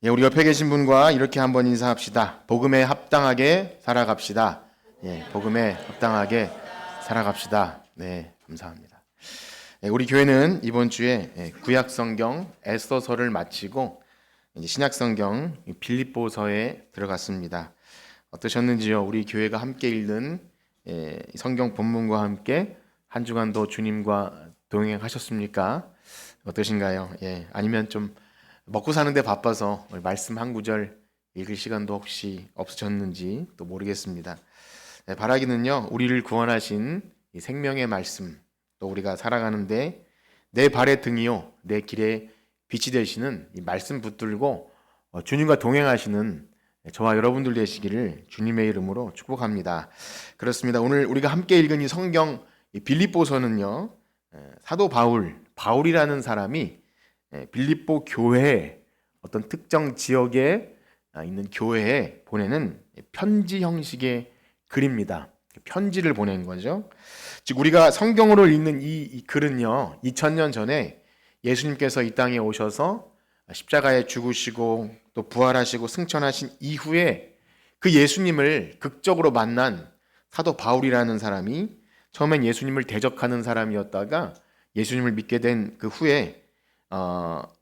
예, 우리 옆에 계신 분과 이렇게 한번 인사합시다. 복음에 합당하게 살아갑시다. 예, 복음에 합당하게 살아갑시다. 네, 감사합니다. 예, 우리 교회는 이번 주에 구약 성경 에스더서를 마치고 이제 신약 성경 빌립보서에 들어갔습니다. 어떠셨는지요? 우리 교회가 함께 읽는 성경 본문과 함께 한 주간도 주님과 동행하셨습니까? 어떠신가요? 예, 아니면 좀 먹고 사는데 바빠서 말씀 한 구절 읽을 시간도 혹시 없으셨는지 또 모르겠습니다. 네, 바라기는요, 우리를 구원하신 이 생명의 말씀, 또 우리가 살아가는데 내 발의 등이요 내 길에 빛이 되시는 이 말씀 붙들고 주님과 동행하시는 저와 여러분들 되시기를 주님의 이름으로 축복합니다. 그렇습니다. 오늘 우리가 함께 읽은 이 성경 빌립보서는요, 사도 바울이라는 사람이 빌립보 교회에 어떤 특정 지역에 있는 교회에 보내는 편지 형식의 글입니다. 편지를 보낸 거죠. 즉 우리가 성경으로 읽는 이 글은요, 2000년 전에 예수님께서 이 땅에 오셔서 십자가에 죽으시고 또 부활하시고 승천하신 이후에 그 예수님을 극적으로 만난 사도 바울이라는 사람이 처음엔 예수님을 대적하는 사람이었다가 예수님을 믿게 된 그 후에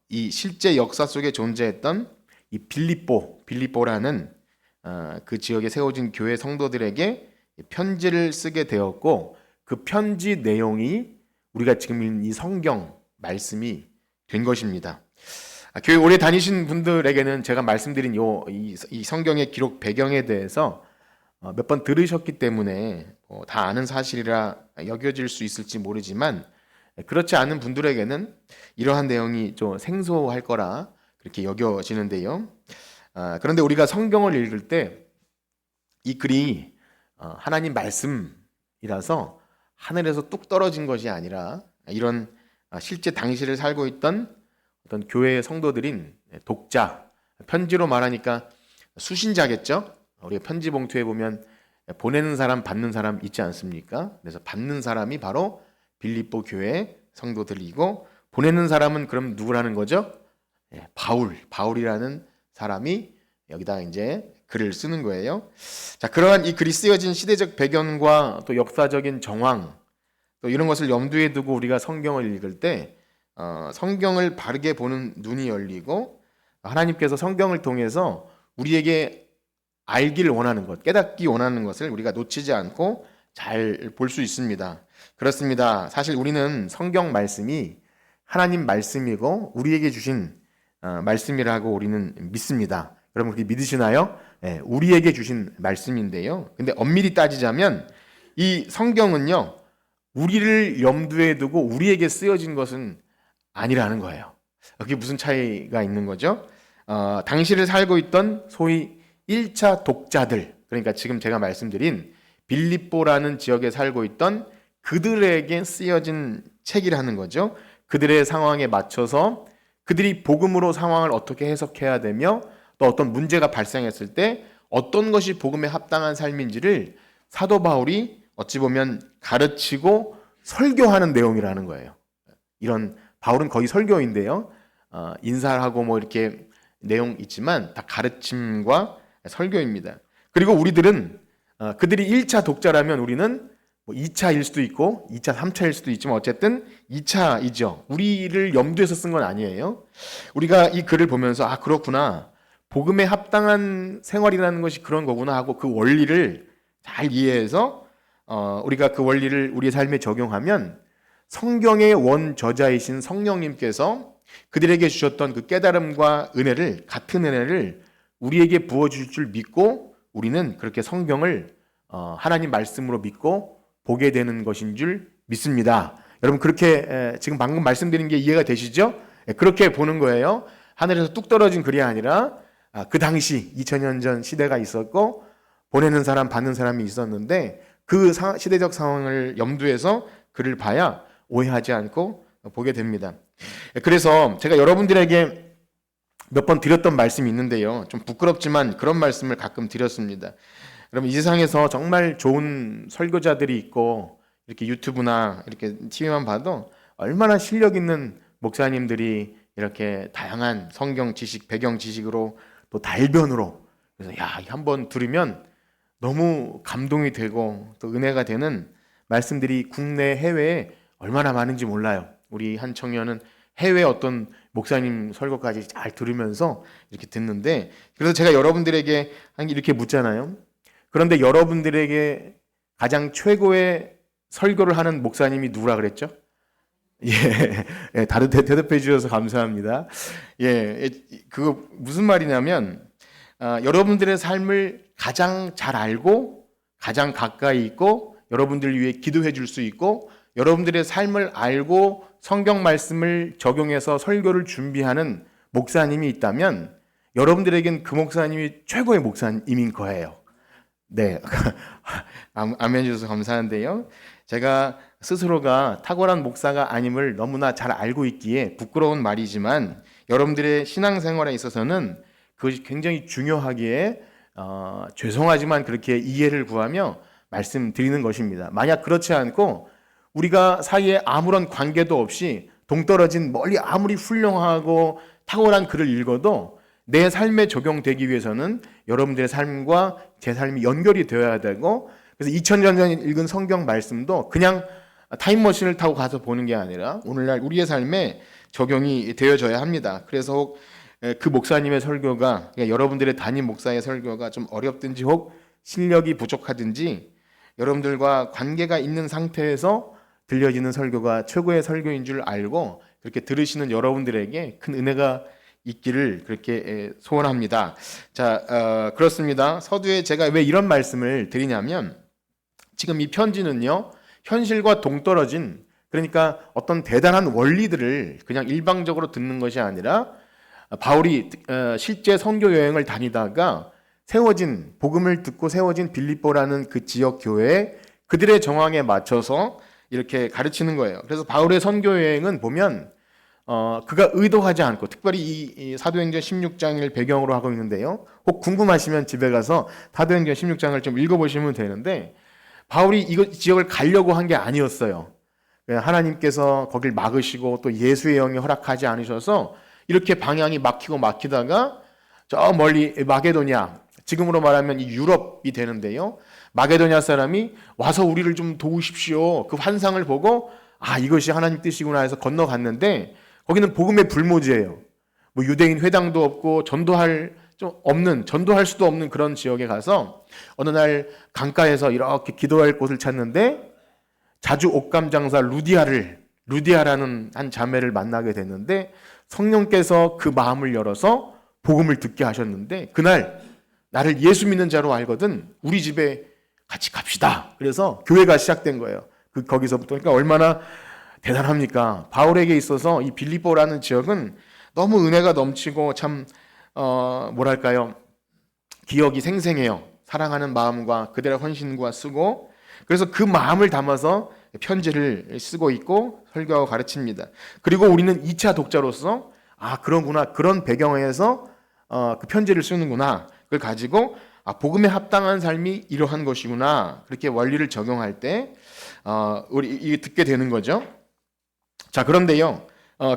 이 실제 역사 속에 존재했던 이 빌립보라는 그 지역에 세워진 교회 성도들에게 편지를 쓰게 되었고, 그 편지 내용이 우리가 지금 읽는 이 성경 말씀이 된 것입니다. 교회 오래 다니신 분들에게는 제가 말씀드린 이 성경의 기록 배경에 대해서 몇 번 들으셨기 때문에 다 아는 사실이라 여겨질 수 있을지 모르지만, 그렇지 않은 분들에게는 이러한 내용이 좀 생소할 거라 그렇게 여겨지는데요. 그런데 우리가 성경을 읽을 때 이 글이 하나님 말씀이라서 하늘에서 뚝 떨어진 것이 아니라 이런 실제 당시를 살고 있던 어떤 교회의 성도들인 독자, 편지로 말하니까 수신자겠죠. 우리가 편지 봉투에 보면 보내는 사람, 받는 사람 있지 않습니까? 그래서 받는 사람이 바로 빌립보 교회 성도들이고, 보내는 사람은 그럼 누구라는 거죠? 바울이라는 사람이 여기다 이제 글을 쓰는 거예요. 자, 그러한 이 글이 쓰여진 시대적 배경과 또 역사적인 정황, 또 이런 것을 염두에 두고 우리가 성경을 읽을 때 성경을 바르게 보는 눈이 열리고, 하나님께서 성경을 통해서 우리에게 알기를 원하는 것, 깨닫기 원하는 것을 우리가 놓치지 않고 잘 볼 수 있습니다. 그렇습니다. 사실 우리는 성경 말씀이 하나님 말씀이고 우리에게 주신 말씀이라고 우리는 믿습니다. 여러분 그렇게 믿으시나요? 네, 우리에게 주신 말씀인데요. 근데 엄밀히 따지자면 이 성경은요, 우리를 염두에 두고 우리에게 쓰여진 것은 아니라는 거예요. 그게 무슨 차이가 있는 거죠? 당시를 살고 있던 소위 1차 독자들, 그러니까 지금 제가 말씀드린 빌립보라는 지역에 살고 있던 그들에게 쓰여진 책이라는 거죠. 그들의 상황에 맞춰서 그들이 복음으로 상황을 어떻게 해석해야 되며 또 어떤 문제가 발생했을 때 어떤 것이 복음에 합당한 삶인지를 사도 바울이 어찌 보면 가르치고 설교하는 내용이라는 거예요. 이런 바울은 거의 설교인데요. 인사를 하고 뭐 이렇게 내용 있지만 다 가르침과 설교입니다. 그리고 우리들은 그들이 1차 독자라면 우리는 뭐 2차일 수도 있고 2차, 3차일 수도 있지만 어쨌든 2차이죠. 우리를 염두에서 쓴 건 아니에요. 우리가 이 글을 보면서 그렇구나. 복음에 합당한 생활이라는 것이 그런 거구나 하고 그 원리를 잘 이해해서 우리가 그 원리를 우리의 삶에 적용하면 성경의 원저자이신 성령님께서 그들에게 주셨던 그 깨달음과 은혜를, 같은 은혜를 우리에게 부어주실 줄 믿고 우리는 그렇게 성경을 하나님 말씀으로 믿고 보게 되는 것인 줄 믿습니다. 여러분 그렇게 지금 방금 말씀드린 게 이해가 되시죠? 그렇게 보는 거예요. 하늘에서 뚝 떨어진 글이 아니라 그 당시 2000년 전 시대가 있었고 보내는 사람 받는 사람이 있었는데 그 시대적 상황을 염두해서 글을 봐야 오해하지 않고 보게 됩니다. 그래서 제가 여러분들에게 몇 번 드렸던 말씀이 있는데요. 좀 부끄럽지만 그런 말씀을 가끔 드렸습니다. 여러분 이 세상에서 정말 좋은 설교자들이 있고 이렇게 유튜브나 이렇게 TV만 봐도 얼마나 실력 있는 목사님들이 이렇게 다양한 성경 지식, 배경 지식으로 또 달변으로, 그래서 야, 한번 들으면 너무 감동이 되고 또 은혜가 되는 말씀들이 국내 해외에 얼마나 많은지 몰라요. 우리 한 청년은 해외 어떤 목사님 설교까지 잘 들으면서 이렇게 듣는데, 그래서 제가 여러분들에게 이렇게 묻잖아요. 그런데 여러분들에게 가장 최고의 설교를 하는 목사님이 누구라 그랬죠? 예, 예, 다들 대답해 주셔서 감사합니다. 예, 그거 무슨 말이냐면, 여러분들의 삶을 가장 잘 알고, 가장 가까이 있고, 여러분들 위해 기도해 줄 수 있고, 여러분들의 삶을 알고 성경 말씀을 적용해서 설교를 준비하는 목사님이 있다면, 여러분들에겐 그 목사님이 최고의 목사님인 거예요. 네, 아멘 해주셔서 감사한데요. 제가 스스로가 탁월한 목사가 아님을 너무나 잘 알고 있기에 부끄러운 말이지만, 여러분들의 신앙생활에 있어서는 그것이 굉장히 중요하기에 죄송하지만 그렇게 이해를 구하며 말씀드리는 것입니다. 만약 그렇지 않고 우리가 사이에 아무런 관계도 없이 동떨어진 멀리 아무리 훌륭하고 탁월한 글을 읽어도 내 삶에 적용되기 위해서는 여러분들의 삶과 제 삶이 연결이 되어야 되고, 그래서 2000년 전에 읽은 성경 말씀도 그냥 타임머신을 타고 가서 보는 게 아니라 오늘날 우리의 삶에 적용이 되어져야 합니다. 그래서 혹 그 목사님의 설교가, 그러니까 여러분들의 담임 목사의 설교가 좀 어렵든지 혹 실력이 부족하든지 여러분들과 관계가 있는 상태에서 들려지는 설교가 최고의 설교인 줄 알고 그렇게 들으시는 여러분들에게 큰 은혜가 있기를 그렇게 소원합니다. 자, 그렇습니다. 서두에 제가 왜 이런 말씀을 드리냐면, 지금 이 편지는요, 현실과 동떨어진, 그러니까 어떤 대단한 원리들을 그냥 일방적으로 듣는 것이 아니라 바울이 실제 선교 여행을 다니다가 세워진, 복음을 듣고 세워진 빌립보라는 그 지역 교회에 그들의 정황에 맞춰서 이렇게 가르치는 거예요. 그래서 바울의 선교 여행은 보면 그가 의도하지 않고, 특별히 이 사도행전 16장을 배경으로 하고 있는데요. 혹 궁금하시면 집에 가서 사도행전 16장을 좀 읽어보시면 되는데, 바울이 이 지역을 가려고 한 게 아니었어요. 하나님께서 거길 막으시고 또 예수의 영이 허락하지 않으셔서 이렇게 방향이 막히다가 저 멀리 마게도냐, 지금으로 말하면 이 유럽이 되는데요. 마게도냐 사람이 와서 우리를 좀 도우십시오. 그 환상을 보고 이것이 하나님 뜻이구나 해서 건너갔는데, 거기는 복음의 불모지예요. 뭐 유대인 회당도 없고 전도할 수도 없는 그런 지역에 가서 어느 날 강가에서 이렇게 기도할 곳을 찾는데, 자주 옷감 장사 루디아라는 한 자매를 만나게 됐는데, 성령께서 그 마음을 열어서 복음을 듣게 하셨는데, 그날 나를 예수 믿는 자로 알거든 우리 집에 같이 갑시다. 그래서 교회가 시작된 거예요. 거기서부터. 그러니까 얼마나 대단합니까? 바울에게 있어서 이 빌립보라는 지역은 너무 은혜가 넘치고 참 뭐랄까요, 기억이 생생해요. 사랑하는 마음과 그들의 헌신과 쓰고, 그래서 그 마음을 담아서 편지를 쓰고 있고 설교하고 가르칩니다. 그리고 우리는 2차 독자로서 그런구나, 그런 배경에서 그 편지를 쓰는구나, 그걸 가지고 복음에 합당한 삶이 이러한 것이구나, 그렇게 원리를 적용할 때 우리 듣게 되는 거죠. 자, 그런데요,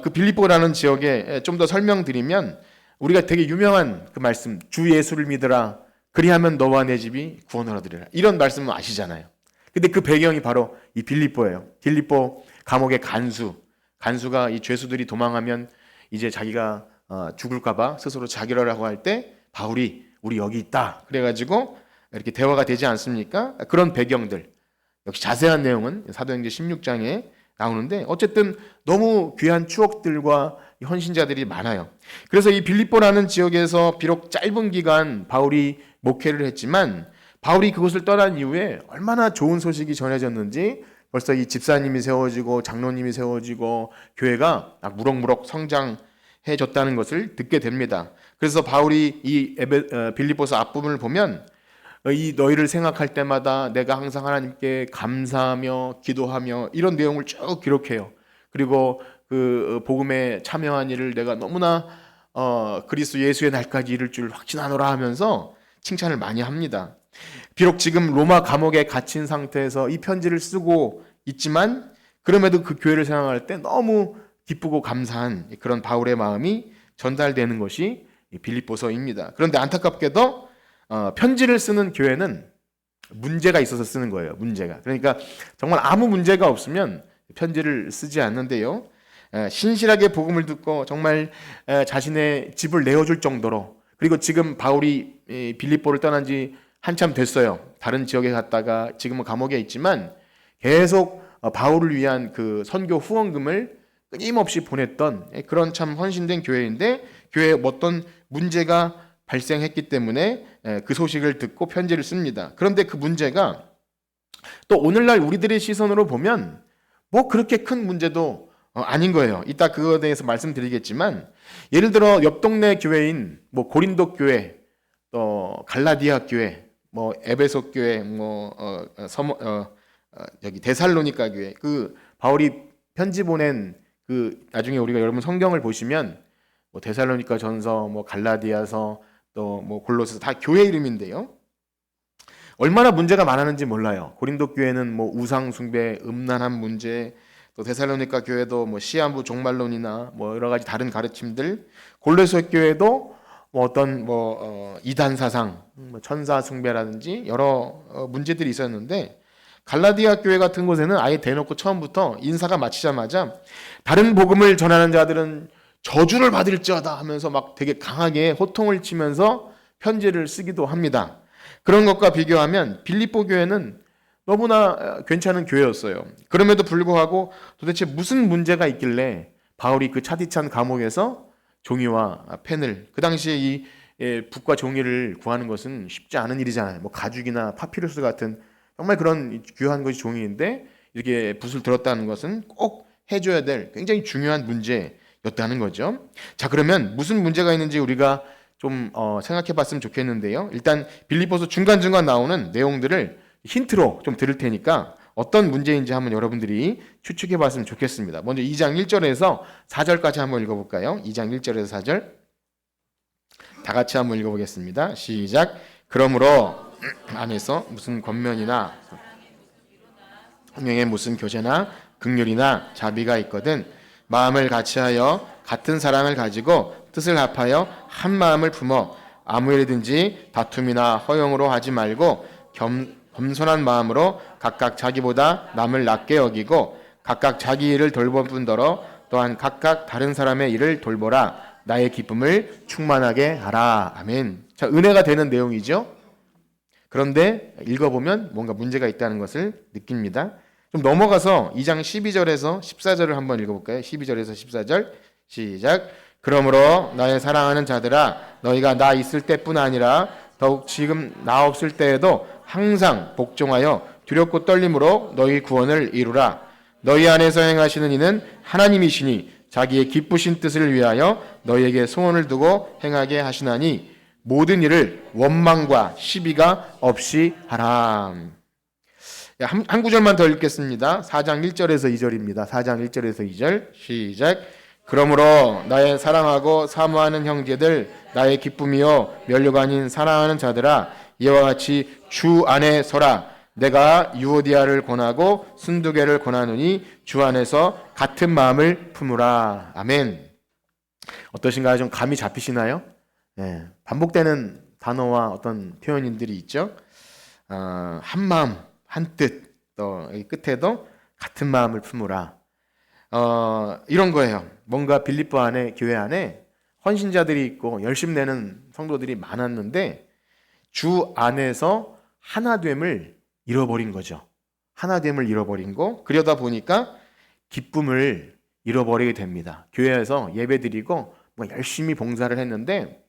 그 빌립보라는 지역에 좀 더 설명드리면, 우리가 되게 유명한 그 말씀, 주 예수를 믿으라, 그리하면 너와 내 집이 구원을 얻으리라, 이런 말씀은 아시잖아요. 근데 그 배경이 바로 이 빌립보예요. 빌립보 감옥의 간수가 이 죄수들이 도망하면 이제 자기가 죽을까봐 스스로 자결하라고 할 때 바울이 우리 여기 있다 그래가지고 이렇게 대화가 되지 않습니까? 그런 배경들, 역시 자세한 내용은 사도행전 16장에 나오는데, 어쨌든 너무 귀한 추억들과 헌신자들이 많아요. 그래서 이 빌립보라는 지역에서 비록 짧은 기간 바울이 목회를 했지만, 바울이 그곳을 떠난 이후에 얼마나 좋은 소식이 전해졌는지, 벌써 이 집사님이 세워지고 장로님이 세워지고 교회가 무럭무럭 성장해졌다는 것을 듣게 됩니다. 그래서 바울이 이 빌립보서 앞부분을 보면, 이 너희를 생각할 때마다 내가 항상 하나님께 감사하며 기도하며, 이런 내용을 쭉 기록해요. 그리고 그 복음에 참여한 일을 내가 너무나 그리스도 예수의 날까지 이룰 줄 확신하노라 하면서 칭찬을 많이 합니다. 비록 지금 로마 감옥에 갇힌 상태에서 이 편지를 쓰고 있지만, 그럼에도 그 교회를 생각할 때 너무 기쁘고 감사한 그런 바울의 마음이 전달되는 것이 빌립보서입니다. 그런데 안타깝게도 편지를 쓰는 교회는 문제가 있어서 쓰는 거예요. 문제가. 그러니까 정말 아무 문제가 없으면 편지를 쓰지 않는데요. 신실하게 복음을 듣고 정말 자신의 집을 내어줄 정도로, 그리고 지금 바울이 빌립보를 떠난 지 한참 됐어요. 다른 지역에 갔다가 지금은 감옥에 있지만 계속 바울을 위한 그 선교 후원금을 끊임없이 보냈던 그런 참 헌신된 교회인데, 교회에 어떤 문제가 발생했기 때문에 그 소식을 듣고 편지를 씁니다. 그런데 그 문제가 또 오늘날 우리들의 시선으로 보면 뭐 그렇게 큰 문제도 아닌 거예요. 이따 그거에 대해서 말씀드리겠지만, 예를 들어 옆 동네 교회인 뭐 고린도 교회, 또 갈라디아 교회, 뭐 에베소 교회, 여기 데살로니가 교회, 그 바울이 편지 보낸 그 나중에 우리가 여러분 성경을 보시면 뭐 데살로니가 전서, 뭐 갈라디아서, 또 뭐 골로새서 다 교회 이름인데요. 얼마나 문제가 많았는지 몰라요. 고린도 교회는 뭐 우상 숭배, 음란한 문제, 또 데살로니가 교회도 뭐 시한부 종말론이나 뭐 여러 가지 다른 가르침들, 골로새 교회도 뭐 어떤 이단 사상, 천사 숭배라든지 여러 문제들이 있었는데, 갈라디아 교회 같은 곳에는 아예 대놓고 처음부터 인사가 마치자마자 다른 복음을 전하는 자들은 저주를 받을지어다 하면서 막 되게 강하게 호통을 치면서 편지를 쓰기도 합니다. 그런 것과 비교하면 빌립보 교회는 너무나 괜찮은 교회였어요. 그럼에도 불구하고 도대체 무슨 문제가 있길래 바울이 그 차디찬 감옥에서 종이와 펜을, 그 당시에 이 붓과 종이를 구하는 것은 쉽지 않은 일이잖아요. 뭐 가죽이나 파피루스 같은 정말 그런 귀한 것이 종이인데 이렇게 붓을 들었다는 것은 꼭 해줘야 될 굉장히 중요한 문제였다는 거죠. 자, 그러면 무슨 문제가 있는지 우리가 좀 생각해 봤으면 좋겠는데요. 일단 빌립보서 중간중간 나오는 내용들을 힌트로 좀 들을 테니까 어떤 문제인지 한번 여러분들이 추측해 봤으면 좋겠습니다. 먼저 2장 1절에서 4절까지 한번 읽어볼까요? 2장 1절에서 4절 다 같이 한번 읽어보겠습니다. 시작. 그러므로 안에서 무슨 권면이나 성령의 무슨 교제나 긍휼이나 자비가 있거든 마음을 같이하여 같은 사랑을 가지고 뜻을 합하여 한 마음을 품어 아무 일이든지 다툼이나 허용으로 하지 말고 겸손한 마음으로 각각 자기보다 남을 낮게 여기고 각각 자기 일을 돌볼 뿐더러 또한 각각 다른 사람의 일을 돌보라. 나의 기쁨을 충만하게 하라. 아멘. 자, 은혜가 되는 내용이죠. 그런데 읽어보면 뭔가 문제가 있다는 것을 느낍니다. 좀 넘어가서 2장 12절에서 14절을 한번 읽어볼까요? 12절에서 14절 시작. 그러므로 나의 사랑하는 자들아, 너희가 나 있을 때뿐 아니라 더욱 지금 나 없을 때에도 항상 복종하여 두렵고 떨림으로 너희 구원을 이루라. 너희 안에서 행하시는 이는 하나님이시니 자기의 기쁘신 뜻을 위하여 너희에게 소원을 두고 행하게 하시나니 모든 일을 원망과 시비가 없이 하라. 한 구절만 더 읽겠습니다. 4장 1절에서 2절입니다. 4장 1절에서 2절 시작. 그러므로 나의 사랑하고 사모하는 형제들, 나의 기쁨이요 면류가 아닌 사랑하는 자들아, 이와 같이 주 안에 서라. 내가 유오디아를 권하고 순두개를 권하노니 주 안에서 같은 마음을 품으라. 아멘. 어떠신가요? 좀 감이 잡히시나요? 네, 반복되는 단어와 어떤 표현들이 있죠. 한 마음, 한 뜻, 또 끝에도 같은 마음을 품으라. 이런 거예요. 뭔가 빌립보 안에, 교회 안에 헌신자들이 있고 열심 내는 성도들이 많았는데 주 안에서 하나됨을 잃어버린 거죠. 하나됨을 잃어버린 거. 그러다 보니까 기쁨을 잃어버리게 됩니다. 교회에서 예배드리고 뭐 열심히 봉사를 했는데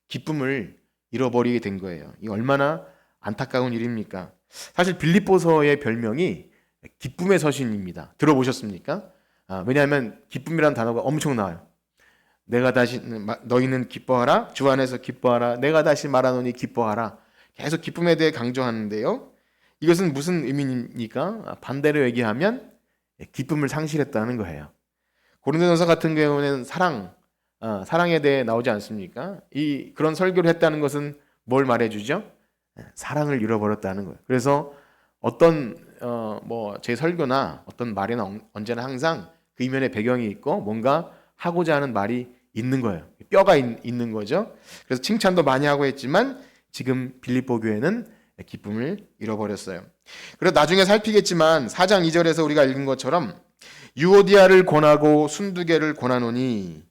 기쁨을 잃어버리게 된 거예요. 이 얼마나 안타까운 일입니까? 사실 빌립보서의 별명이 기쁨의 서신입니다. 들어보셨습니까? 왜냐하면 기쁨이라는 단어가 엄청 나와요. 내가 다시 너희는 기뻐하라. 주 안에서 기뻐하라. 내가 다시 말하노니 기뻐하라. 계속 기쁨에 대해 강조하는데요. 이것은 무슨 의미입니까? 반대로 얘기하면 기쁨을 상실했다는 거예요. 고린도전서 같은 경우는 사랑에 대해 나오지 않습니까? 그런 설교를 했다는 것은 뭘 말해주죠? 사랑을 잃어버렸다는 거예요. 그래서 어떤 제 설교나 어떤 말에는 언제나 항상 그 이면에 배경이 있고 뭔가 하고자 하는 말이 있는 거예요. 뼈가 있는 거죠. 그래서 칭찬도 많이 하고 했지만 지금 빌립보 교회는 기쁨을 잃어버렸어요. 그래서 나중에 살피겠지만 4장 2절에서 우리가 읽은 것처럼 유오디아를 권하고 순두개를 권하노니,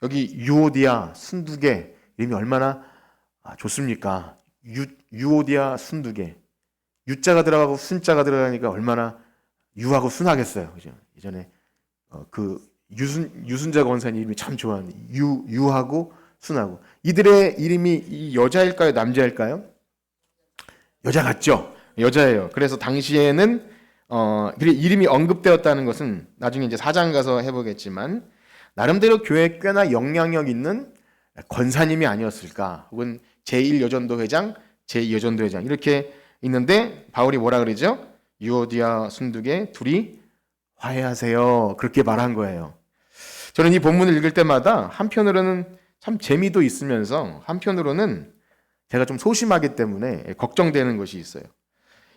여기 유오디아, 순두개 이름이 얼마나 좋습니까? 유오디아, 순두개. 유자가 들어가고 순자가 들어가니까 얼마나 유하고 순하겠어요. 그죠? 예전에 그 유순자 권사님 이름이 참 좋아하는 유하고 순하고. 이들의 이름이 이 여자일까요? 남자일까요? 여자 같죠? 여자예요. 그래서 당시에는 이름이 언급되었다는 것은 나중에 이제 4장 가서 해보겠지만 나름대로 교회에 꽤나 영향력 있는 권사님이 아니었을까, 혹은 제1여전도 회장, 제2여전도 회장 이렇게 있는데 바울이 뭐라 그러죠? 유오디아, 순두개 둘이 화해하세요. 그렇게 말한 거예요. 저는 이 본문을 읽을 때마다 한편으로는 참 재미도 있으면서 한편으로는 제가 좀 소심하기 때문에 걱정되는 것이 있어요.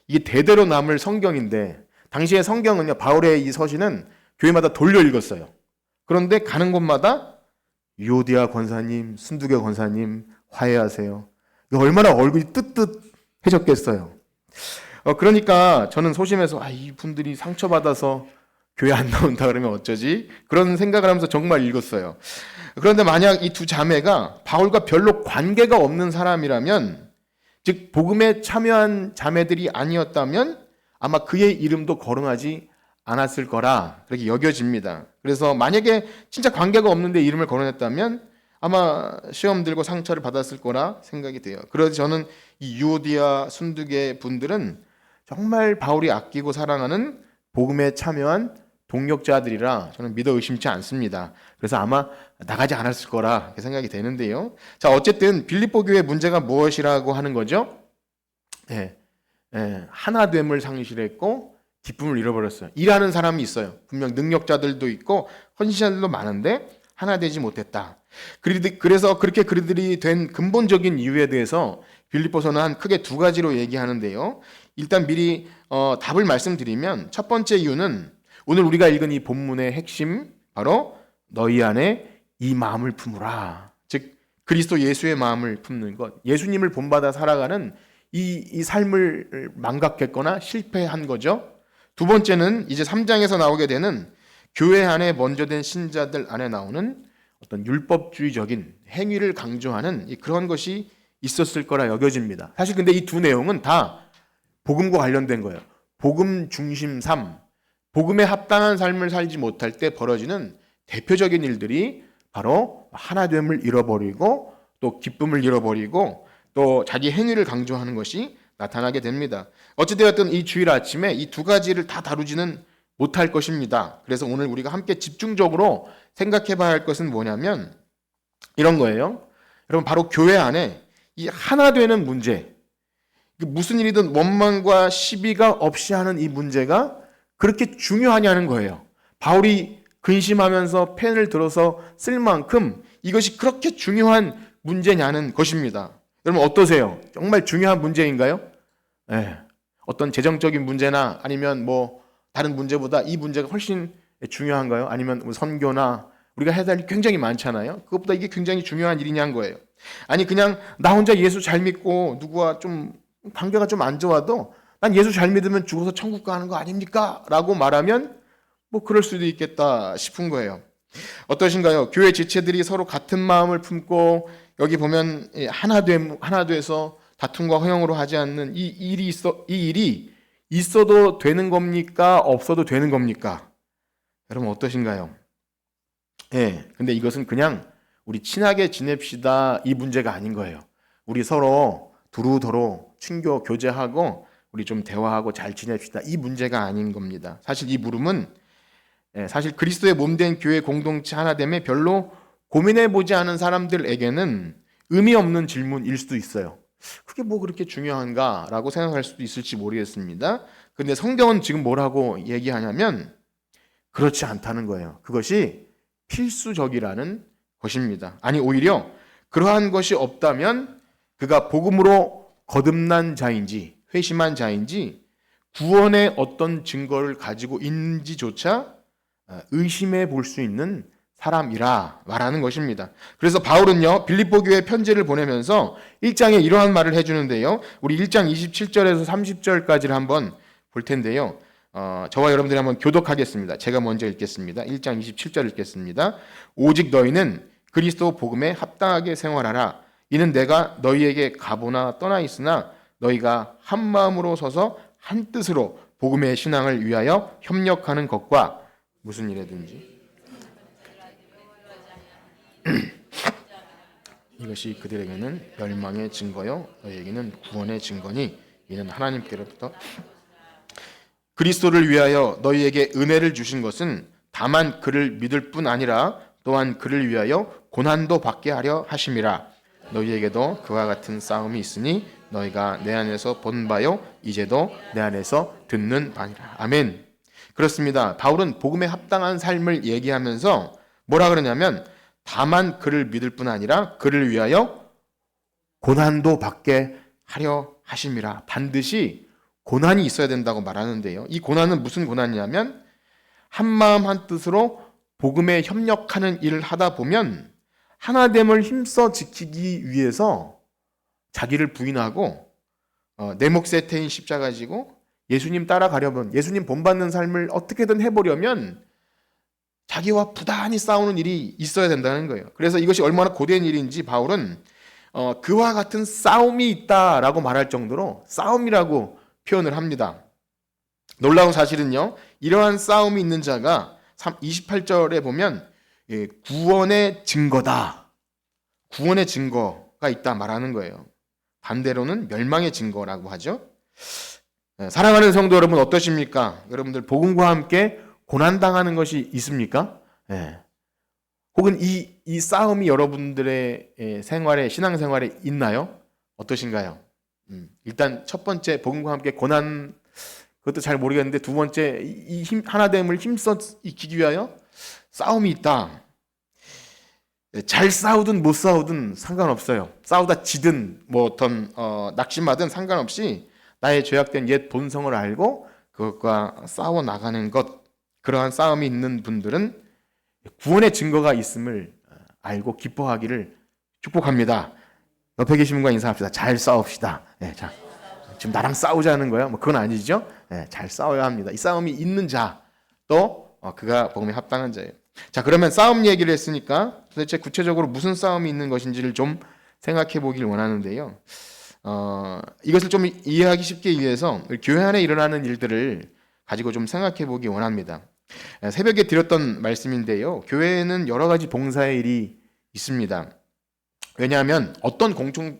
이게 대대로 남을 성경인데, 당시의 성경은요, 바울의 이 서신은 교회마다 돌려 읽었어요. 그런데 가는 곳마다 유오디아 권사님, 순두개 권사님 화해하세요. 이거 얼마나 얼굴이 뜨뜻해졌겠어요. 그러니까 저는 소심해서 이분들이 상처받아서 교회 안 나온다 그러면 어쩌지? 그런 생각을 하면서 정말 읽었어요. 그런데 만약 이 두 자매가 바울과 별로 관계가 없는 사람이라면, 즉 복음에 참여한 자매들이 아니었다면 아마 그의 이름도 거론하지 않았을 거라 그렇게 여겨집니다. 그래서 만약에 진짜 관계가 없는데 이름을 거론했다면 아마 시험 들고 상처를 받았을 거라 생각이 돼요. 그래서 저는 이 유오디아, 순두개 분들은 정말 바울이 아끼고 사랑하는 복음에 참여한 동력자들이라 저는 믿어 의심치 않습니다. 그래서 아마 나가지 않았을 거라 생각이 되는데요. 자, 어쨌든 빌립보 교회의 문제가 무엇이라고 하는 거죠? 하나됨을 상실했고 기쁨을 잃어버렸어요. 일하는 사람이 있어요. 분명 능력자들도 있고 헌신자들도 많은데 하나 되지 못했다. 그래서 그렇게 그들이 된 근본적인 이유에 대해서 빌립보서는 크게 두 가지로 얘기하는데요. 일단 미리 답을 말씀드리면, 첫 번째 이유는 오늘 우리가 읽은 이 본문의 핵심, 바로 너희 안에 이 마음을 품으라. 즉 그리스도 예수의 마음을 품는 것, 예수님을 본받아 살아가는 이 삶을 망각했거나 실패한 거죠. 두 번째는 이제 3장에서 나오게 되는 교회 안에 먼저 된 신자들 안에 나오는 어떤 율법주의적인 행위를 강조하는 그런 것이 있었을 거라 여겨집니다. 사실 근데 이 두 내용은 다 복음과 관련된 거예요. 복음 중심 삶, 복음에 합당한 삶을 살지 못할 때 벌어지는 대표적인 일들이 바로 하나됨을 잃어버리고 또 기쁨을 잃어버리고 또 자기 행위를 강조하는 것이 나타나게 됩니다. 어찌되었든 이 주일 아침에 이 두 가지를 다 다루지는 못할 것입니다. 그래서 오늘 우리가 함께 집중적으로 생각해 봐야 할 것은 뭐냐면 이런 거예요. 여러분, 바로 교회 안에 이 하나 되는 문제, 무슨 일이든 원망과 시비가 없이 하는 이 문제가 그렇게 중요하냐는 거예요. 바울이 근심하면서 펜을 들어서 쓸 만큼 이것이 그렇게 중요한 문제냐는 것입니다. 여러분 어떠세요? 정말 중요한 문제인가요? 어떤 재정적인 문제나 아니면 다른 문제보다 이 문제가 훨씬 중요한가요? 아니면 선교나 우리가 해야 될 일이 굉장히 많잖아요. 그것보다 이게 굉장히 중요한 일이냐는 거예요. 아니 그냥 나 혼자 예수 잘 믿고 누구와 좀 관계가 좀 안 좋아도 난 예수 잘 믿으면 죽어서 천국 가는 거 아닙니까? 라고 말하면 그럴 수도 있겠다 싶은 거예요. 어떠신가요? 교회 지체들이 서로 같은 마음을 품고 여기 보면 하나 돼서 다툼과 허용으로 하지 않는 이 일이 있어도 되는 겁니까? 없어도 되는 겁니까? 여러분 어떠신가요? 근데 이것은 그냥 우리 친하게 지냅시다 이 문제가 아닌 거예요. 우리 서로 두루두루 친교 교제하고 우리 좀 대화하고 잘 지냅시다 이 문제가 아닌 겁니다. 사실 이 물음은 사실 그리스도의 몸된 교회 공동체 하나됨에 별로 고민해보지 않은 사람들에게는 의미 없는 질문일 수도 있어요. 그게 그렇게 중요한가? 라고 생각할 수도 있을지 모르겠습니다. 근데 성경은 지금 뭐라고 얘기하냐면 그렇지 않다는 거예요. 그것이 필수적이라는 것입니다. 아니 오히려 그러한 것이 없다면 그가 복음으로 거듭난 자인지 회심한 자인지 구원의 어떤 증거를 가지고 있는지조차 의심해 볼 수 있는 사람이라 말하는 것입니다. 그래서 바울은요, 빌립보 교회 편지를 보내면서 1장에 이러한 말을 해주는데요. 우리 1장 27절에서 30절까지를 한번 볼 텐데요. 저와 여러분들이 한번 교독하겠습니다. 제가 먼저 읽겠습니다. 1장 27절 읽겠습니다. 오직 너희는 그리스도 복음에 합당하게 생활하라. 이는 내가 너희에게 가보나 떠나 있으나 너희가 한 마음으로 서서 한 뜻으로 복음의 신앙을 위하여 협력하는 것과 무슨 일이든지 이것이 그들에게는 멸망의 증거요 너희에게는 구원의 증거니 이는 하나님께로부터 그리스도를 위하여 너희에게 은혜를 주신 것은 다만 그를 믿을 뿐 아니라 또한 그를 위하여 고난도 받게 하려 하심이라. 너희에게도 그와 같은 싸움이 있으니 너희가 내 안에서 본 바요 이제도 내 안에서 듣는 바니라. 아멘. 그렇습니다. 바울은 복음에 합당한 삶을 얘기하면서 뭐라 그러냐면 다만 그를 믿을 뿐 아니라 그를 위하여 고난도 받게 하려 하심이라. 반드시 고난이 있어야 된다고 말하는데요. 이 고난은 무슨 고난이냐면 한 마음 한 뜻으로 복음에 협력하는 일을 하다 보면 하나됨을 힘써 지키기 위해서 자기를 부인하고 내 몫의 태인 십자가 지고 예수님 따라가려면, 예수님 본받는 삶을 어떻게든 해보려면 자기와 부단히 싸우는 일이 있어야 된다는 거예요. 그래서 이것이 얼마나 고된 일인지 바울은 그와 같은 싸움이 있다라고 말할 정도로 싸움이라고 표현을 합니다. 놀라운 사실은요, 이러한 싸움이 있는 자가 28절에 보면 구원의 증거다. 구원의 증거가 있다 말하는 거예요. 반대로는 멸망의 증거라고 하죠. 사랑하는 성도 여러분 어떠십니까? 여러분들 복음과 함께 고난당하는 것이 있습니까? 혹은 이 싸움이 여러분들의 생활에, 신앙생활에 있나요? 어떠신가요? 일단 첫 번째 복음과 함께 고난, 그것도 잘 모르겠는데 두 번째 이 하나됨을 힘써 익히기 위하여 싸움이 있다. 잘 싸우든 못 싸우든 상관없어요. 싸우다 지든 뭐 어떤 낙심하든 상관없이 나의 죄악된 옛 본성을 알고 그것과 싸워 나가는 것, 그러한 싸움이 있는 분들은 구원의 증거가 있음을 알고 기뻐하기를 축복합니다. 옆에 계신 분과 인사합시다. 잘 싸웁시다. 자, 지금 나랑 싸우자는 거예요? 뭐 그건 아니죠. 잘 싸워야 합니다. 이 싸움이 있는 자, 또 그가 복음에 합당한 자예요. 자, 그러면 싸움 얘기를 했으니까 도대체 구체적으로 무슨 싸움이 있는 것인지를 좀 생각해 보길 원하는데요. 이것을 좀 이해하기 쉽게 위해서 교회 안에 일어나는 일들을 가지고 좀 생각해 보기 원합니다. 새벽에 드렸던 말씀인데요. 교회에는 여러 가지 봉사의 일이 있습니다. 왜냐하면 어떤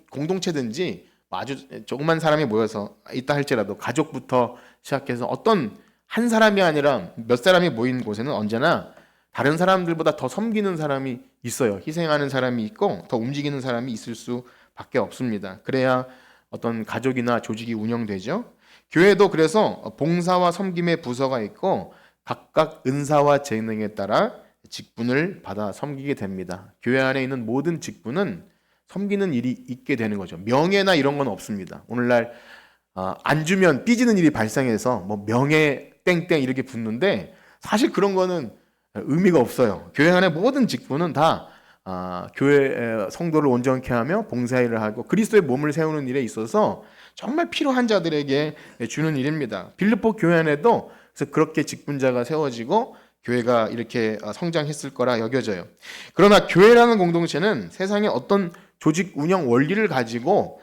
공동체든지 아주 조그만 사람이 모여서 있다 할지라도 가족부터 시작해서 어떤 한 사람이 아니라 몇 사람이 모인 곳에는 언제나 다른 사람들보다 더 섬기는 사람이 있어요. 희생하는 사람이 있고 더 움직이는 사람이 있을 수밖에 없습니다. 그래야 어떤 가족이나 조직이 운영되죠. 교회도 그래서 봉사와 섬김의 부서가 있고 각각 은사와 재능에 따라 직분을 받아 섬기게 됩니다. 교회 안에 있는 모든 직분은 섬기는 일이 있게 되는 거죠. 명예나 이런 건 없습니다. 오늘날 안 주면 삐지는 일이 발생해서 뭐 명예 땡땡 이렇게 붙는데 사실 그런 거는 의미가 없어요. 교회 안에 모든 직분은 다 교회 성도를 온전케 하며 봉사일을 하고 그리스도의 몸을 세우는 일에 있어서 정말 필요한 자들에게 주는 일입니다. 빌립보 교회 안에도 그래서 그렇게 직분자가 세워지고 교회가 이렇게 성장했을 거라 여겨져요. 그러나 교회라는 공동체는 세상의 어떤 조직 운영 원리를 가지고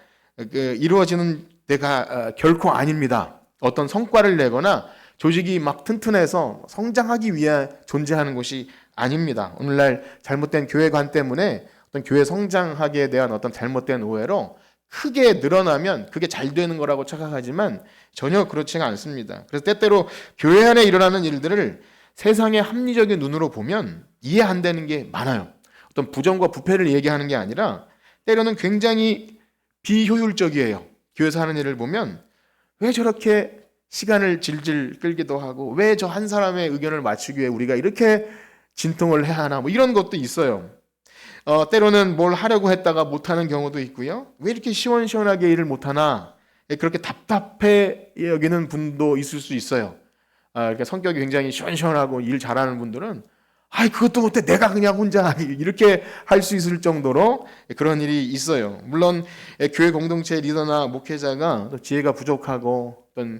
이루어지는 데가 결코 아닙니다. 어떤 성과를 내거나 조직이 막 튼튼해서 성장하기 위해 존재하는 곳이 아닙니다. 오늘날 잘못된 교회관 때문에 어떤 교회 성장하기에 대한 어떤 잘못된 오해로 크게 늘어나면 그게 잘 되는 거라고 착각하지만 전혀 그렇지가 않습니다. 그래서 때때로 교회 안에 일어나는 일들을 세상의 합리적인 눈으로 보면 이해 안 되는 게 많아요. 어떤 부정과 부패를 얘기하는 게 아니라 때로는 굉장히 비효율적이에요. 교회에서 하는 일을 보면 왜 저렇게 시간을 질질 끌기도 하고 왜 저 한 사람의 의견을 맞추기 위해 우리가 이렇게 진통을 해야 하나 뭐 이런 것도 있어요. 때로는 뭘 하려고 했다가 못하는 경우도 있고요. 왜 이렇게 시원시원하게 일을 못하나 그렇게 답답해 여기는 분도 있을 수 있어요. 그러니까 성격이 굉장히 시원시원하고 일 잘하는 분들은 아이 그것도 못해 내가 그냥 혼자 이렇게 할 수 있을 정도로 그런 일이 있어요. 물론 교회 공동체 리더나 목회자가 또 지혜가 부족하고 어떤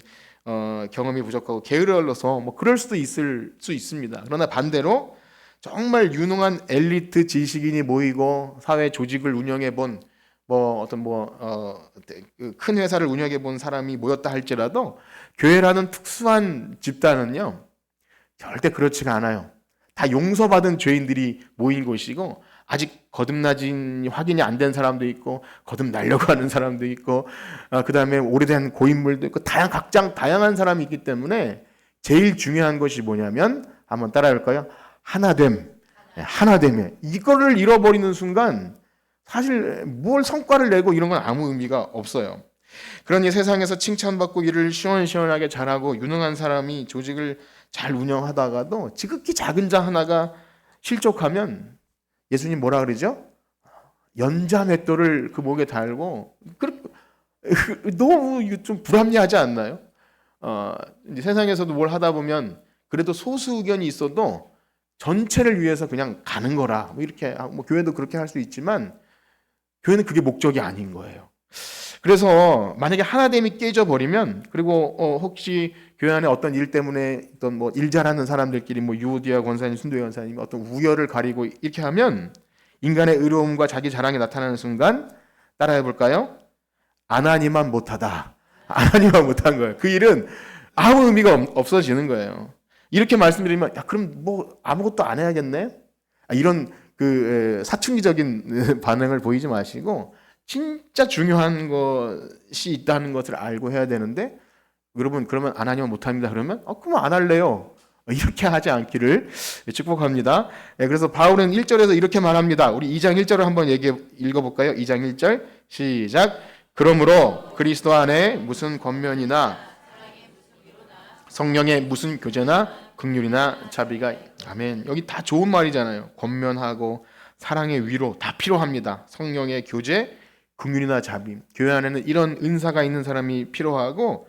경험이 부족하고 게을러서 뭐 그럴 수도 있을 수 있습니다. 그러나 반대로 정말 유능한 엘리트 지식인이 모이고 사회 조직을 운영해 본 뭐 어떤 큰 회사를 운영해 본 사람이 모였다 할지라도 교회라는 특수한 집단은요 절대 그렇지가 않아요. 다 용서받은 죄인들이 모인 곳이고 아직 거듭나진 확인이 안 된 사람도 있고 거듭나려고 하는 사람도 있고 그 다음에 오래된 고인물도 있고 각장 다양한 사람이 있기 때문에 제일 중요한 것이 뭐냐면 한번 따라해볼까요? 하나됨에 이거를 잃어버리는 순간 사실 뭘 성과를 내고 이런 건 아무 의미가 없어요. 그러니 세상에서 칭찬받고 일을 시원시원하게 잘하고 유능한 사람이 조직을 잘 운영하다가도 지극히 작은 자 하나가 실족하면 예수님 뭐라 그러죠? 연자맷돌을 그 목에 달고 너무 좀 불합리하지 않나요? 이제 세상에서도 뭘 하다 보면 그래도 소수 의견이 있어도 전체를 위해서 그냥 가는 거라 뭐 이렇게 뭐 교회도 그렇게 할 수 있지만 교회는 그게 목적이 아닌 거예요. 그래서 만약에 하나됨이 깨져버리면 그리고 혹시 교회 안에 어떤 일 때문에 어떤 뭐 일 잘하는 사람들끼리 뭐 유오디아 권사님, 순도회 권사님 어떤 우열을 가리고 이렇게 하면 인간의 의로움과 자기 자랑이 나타나는 순간 따라해 볼까요? 아나니만 못하다. 아나니만 못한 거예요. 그 일은 아무 의미가 없어지는 거예요. 이렇게 말씀드리면 야 그럼 뭐 아무것도 안 해야겠네? 이런 그 사춘기적인 반응을 보이지 마시고 진짜 중요한 것이 있다는 것을 알고 해야 되는데 여러분 그러면 안 하면 못합니다 그러면 그럼 안 할래요 이렇게 하지 않기를 축복합니다. 그래서 바울은 1절에서 이렇게 말합니다. 우리 2장 1절을 한번 읽어볼까요? 2장 1절 시작. 그러므로 그리스도 안에 무슨 권면이나 성령의 무슨 교제나 긍휼이나 자비가 아멘. 여기 다 좋은 말이잖아요. 권면하고 사랑의 위로 다 필요합니다. 성령의 교제, 긍휼이나 자비. 교회 안에는 이런 은사가 있는 사람이 필요하고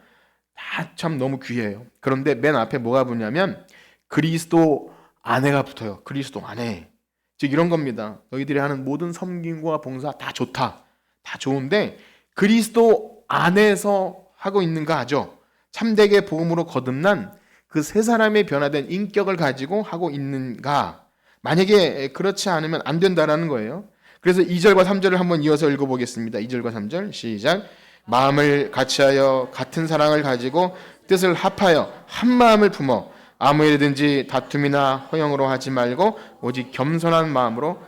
다 참 너무 귀해요. 그런데 맨 앞에 뭐가 붙냐면 그리스도 안에가 붙어요. 그리스도 안에. 즉 이런 겁니다. 너희들이 하는 모든 섬김과 봉사 다 좋다. 다 좋은데 그리스도 안에서 하고 있는가 하죠. 참되게 복음으로 거듭난 그 세 사람의 변화된 인격을 가지고 하고 있는가? 만약에 그렇지 않으면 안 된다라는 거예요. 그래서 2절과 3절을 한번 이어서 읽어보겠습니다. 2절과 3절 시작. 마음을 같이하여 같은 사랑을 가지고 뜻을 합하여 한 마음을 품어 아무 일이든지 다툼이나 허영으로 하지 말고 오직 겸손한 마음으로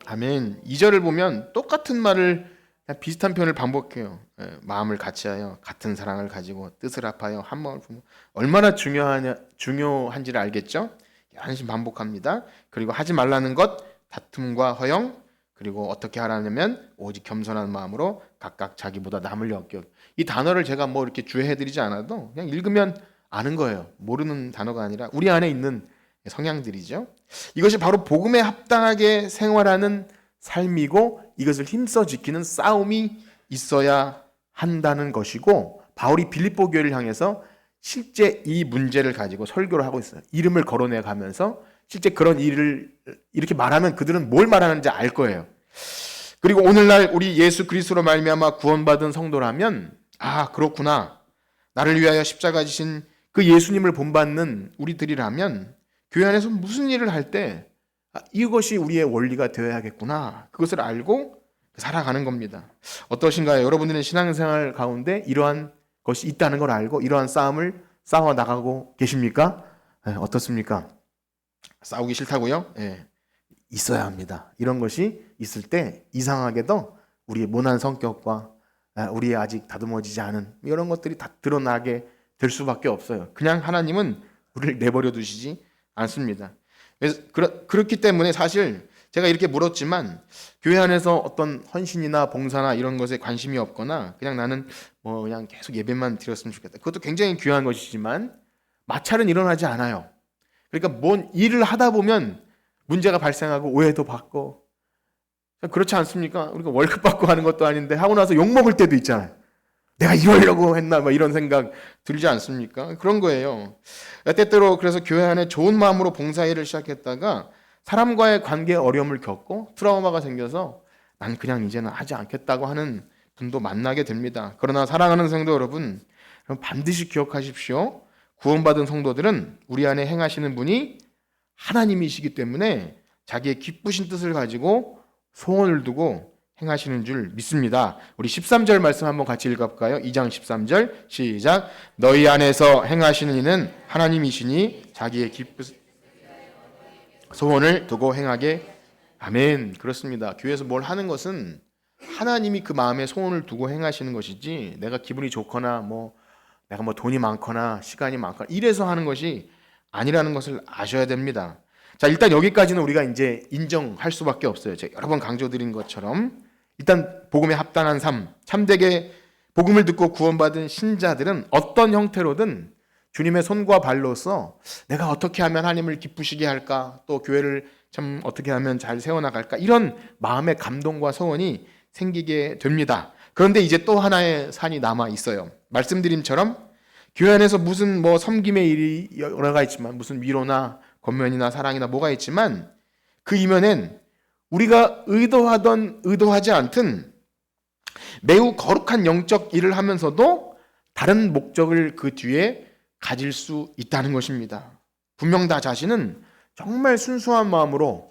아멘. 2절을 보면 똑같은 말을 비슷한 표현을 반복해요. 마음을 같이하여 같은 사랑을 가지고 뜻을 합하여 한 마음을 품어 얼마나 중요한지를 알겠죠? 한심 반복합니다. 그리고 하지 말라는 것 다툼과 허영 그리고 어떻게 하라냐면 오직 겸손한 마음으로 각각 자기보다 남을 여겨. 이 단어를 제가 뭐 이렇게 주의해드리지 않아도 그냥 읽으면 아는 거예요. 모르는 단어가 아니라 우리 안에 있는 성향들이죠. 이것이 바로 복음에 합당하게 생활하는 삶이고 이것을 힘써 지키는 싸움이 있어야 한다는 것이고 바울이 빌립보 교회를 향해서 실제 이 문제를 가지고 설교를 하고 있어요. 이름을 거론해 가면서 실제 그런 일을 이렇게 말하면 그들은 뭘 말하는지 알 거예요. 그리고 오늘날 우리 예수 그리스도로 말미암아 구원받은 성도라면 아 그렇구나. 나를 위하여 십자가 지신 그 예수님을 본받는 우리들이라면 교회 안에서 무슨 일을 할 때 이것이 우리의 원리가 되어야겠구나. 그것을 알고 살아가는 겁니다. 어떠신가요? 여러분들은 신앙생활 가운데 이러한 것이 있다는 걸 알고 이러한 싸움을 싸워 나가고 계십니까? 어떻습니까? 싸우기 싫다고요? 있어야 합니다. 이런 것이 있을 때 이상하게도 우리의 모난 성격과 우리의 아직 다듬어지지 않은 이런 것들이 다 드러나게 될 수밖에 없어요. 그냥 하나님은 우리를 내버려 두시지 않습니다. 그래서 그렇기 때문에 사실 제가 이렇게 물었지만 교회 안에서 어떤 헌신이나 봉사나 이런 것에 관심이 없거나 그냥 나는 뭐 그냥 계속 예배만 드렸으면 좋겠다. 그것도 굉장히 귀한 것이지만 마찰은 일어나지 않아요. 그러니까 뭔 일을 하다 보면 문제가 발생하고 오해도 받고 그렇지 않습니까? 우리가 월급 받고 하는 것도 아닌데 하고 나서 욕먹을 때도 있잖아요. 내가 이러려고 했나 뭐 이런 생각 들지 않습니까? 그런 거예요. 때때로 그래서 교회 안에 좋은 마음으로 봉사일을 시작했다가 사람과의 관계에 어려움을 겪고 트라우마가 생겨서 난 그냥 이제는 하지 않겠다고 하는 분도 만나게 됩니다. 그러나 사랑하는 성도 여러분, 반드시 기억하십시오. 구원받은 성도들은 우리 안에 행하시는 분이 하나님이시기 때문에 자기의 기쁘신 뜻을 가지고 소원을 두고 행하시는 줄 믿습니다. 우리 13절 말씀 한번 같이 읽어볼까요? 2장 13절 시작. 너희 안에서 행하시는 이는 하나님이시니 자기의 기쁘신 소원을 두고 행하게. 아멘. 그렇습니다. 교회에서 뭘 하는 것은 하나님이 그 마음에 소원을 두고 행하시는 것이지 내가 기분이 좋거나 내가 돈이 많거나 시간이 많거나 이래서 하는 것이 아니라는 것을 아셔야 됩니다. 자, 일단 여기까지는 우리가 이제 인정할 수밖에 없어요. 제가 여러 번 강조드린 것처럼 일단 복음에 합당한 삶, 참되게 복음을 듣고 구원받은 신자들은 어떤 형태로든 주님의 손과 발로서 내가 어떻게 하면 하나님을 기쁘시게 할까, 또 교회를 참 어떻게 하면 잘 세워나갈까, 이런 마음의 감동과 소원이 생기게 됩니다. 그런데 이제 또 하나의 산이 남아 있어요. 말씀드림처럼 교회 안에서 무슨 섬김의 일이 여러 가지 있지만, 무슨 위로나 권면이나 사랑이나 뭐가 있지만 그 이면엔 우리가 의도하던 의도하지 않든 매우 거룩한 영적 일을 하면서도 다른 목적을 그 뒤에 가질 수 있다는 것입니다. 분명 나 자신은 정말 순수한 마음으로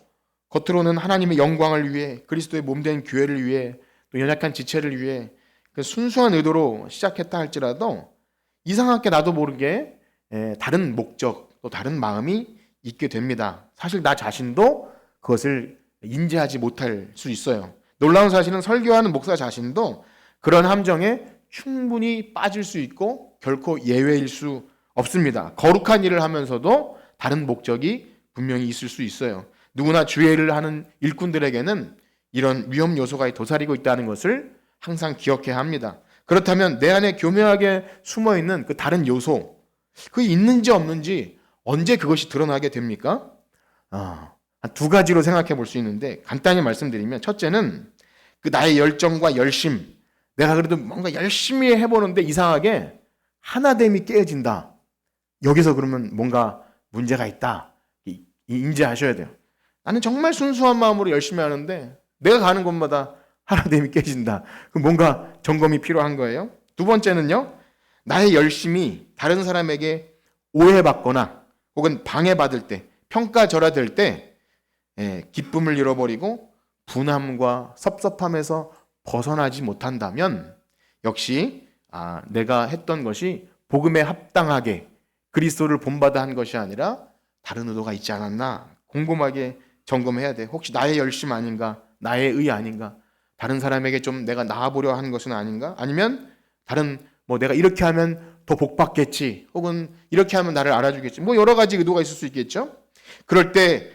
겉으로는 하나님의 영광을 위해, 그리스도의 몸된 교회를 위해, 또 연약한 지체를 위해 그 순수한 의도로 시작했다 할지라도 이상하게 나도 모르게 다른 목적, 또 다른 마음이 있게 됩니다. 사실 나 자신도 그것을 인지하지 못할 수 있어요. 놀라운 사실은 설교하는 목사 자신도 그런 함정에 충분히 빠질 수 있고 결코 예외일 수 없습니다. 거룩한 일을 하면서도 다른 목적이 분명히 있을 수 있어요. 누구나 주의 일을 하는 일꾼들에게는 이런 위험 요소가 도사리고 있다는 것을 항상 기억해야 합니다. 그렇다면 내 안에 교묘하게 숨어있는 그 다른 요소, 그게 있는지 없는지 언제 그것이 드러나게 됩니까? 한 두 가지로 생각해 볼 수 있는데, 간단히 말씀드리면 첫째는 그 나의 열정과 열심, 내가 그래도 뭔가 열심히 해보는데 이상하게 하나됨이 깨진다. 여기서 그러면 뭔가 문제가 있다. 인지하셔야 돼요. 나는 정말 순수한 마음으로 열심히 하는데 내가 가는 곳마다 하나됨이 깨진다. 그럼 뭔가 점검이 필요한 거예요. 두 번째는요, 나의 열심이 다른 사람에게 오해받거나 혹은 방해받을 때, 평가절하될 때 기쁨을 잃어버리고 분함과 섭섭함에서 벗어나지 못한다면 역시 내가 했던 것이 복음에 합당하게 그리스도를 본받아 한 것이 아니라 다른 의도가 있지 않았나 곰곰하게 점검해야 돼. 혹시 나의 열심 아닌가, 나의 의 아닌가, 다른 사람에게 좀 내가 나아보려 하는 것은 아닌가, 아니면 다른 내가 이렇게 하면 더 복받겠지, 혹은 이렇게 하면 나를 알아주겠지, 여러 가지 의도가 있을 수 있겠죠. 그럴 때